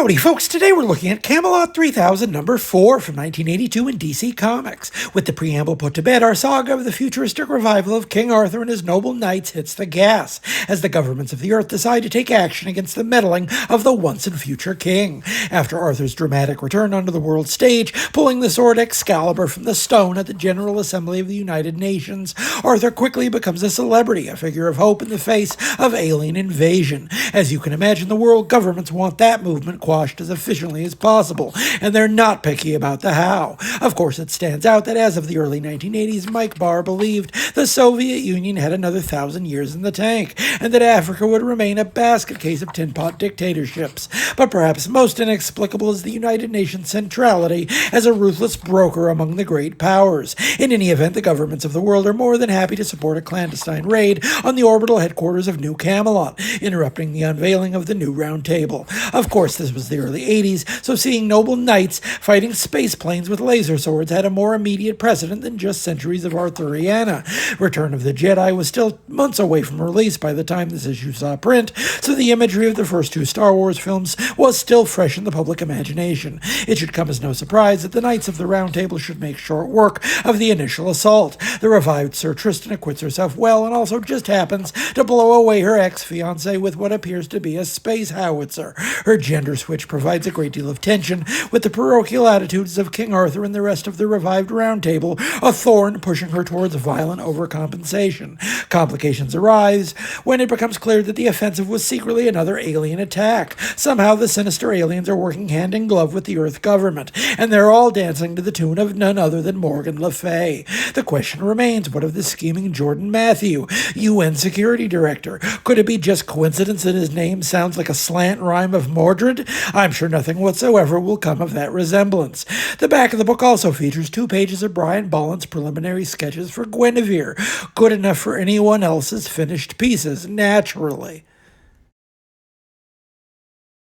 Howdy folks, today we're looking at Camelot 3000 number 4 from 1982 in DC Comics. With the preamble put to bed, our saga of the futuristic revival of King Arthur and his noble knights hits the gas, as the governments of the earth decide to take action against the meddling of the once and future king. After Arthur's dramatic return onto the world stage, pulling the sword Excalibur from the stone at the General Assembly of the United Nations, Arthur quickly becomes a celebrity, a figure of hope in the face of alien invasion. As you can imagine, the world governments want that movement quashed as efficiently as possible, and they're not picky about the how. Of course, it stands out that as of the early 1980s, Mike Barr believed the Soviet Union had another 1,000 years in the tank, and that Africa would remain a basket case of tin pot dictatorships. But perhaps most inexplicable is the United Nations' centrality as a ruthless broker among the great powers. In any event, the governments of the world are more than happy to support a clandestine raid on the orbital headquarters of New Camelot, interrupting the unveiling of the new Round Table. Of course, this was the early 80s, so seeing noble knights fighting space planes with laser swords had a more immediate precedent than just centuries of Arthuriana. Return of the Jedi was still months away from release by the time this issue saw print, so the imagery of the first two Star Wars films was still fresh in the public imagination. It should come as no surprise that the Knights of the Round Table should make short work of the initial assault. The revived Sir Tristan acquits herself well and also just happens to blow away her ex-fiancé with what appears to be a space howitzer. Her gender switch provides a great deal of tension, with the parochial attitudes of King Arthur and the rest of the revived Round Table a thorn pushing her towards violent overcompensation. Complications arise when it becomes clear that the offensive was secretly another alien attack. Somehow the sinister aliens are working hand in glove with the Earth government, and they're all dancing to the tune of none other than Morgan Le Fay. The question remains, what of the scheming Jordan Matthew, UN Security Director? Could it be just coincidence that his name sounds like a slant rhyme of Mordred? I'm sure nothing whatsoever will come of that resemblance. The back of the book also features 2 pages of Brian Bolland's preliminary sketches for Guinevere, good enough for anyone else's finished pieces, naturally.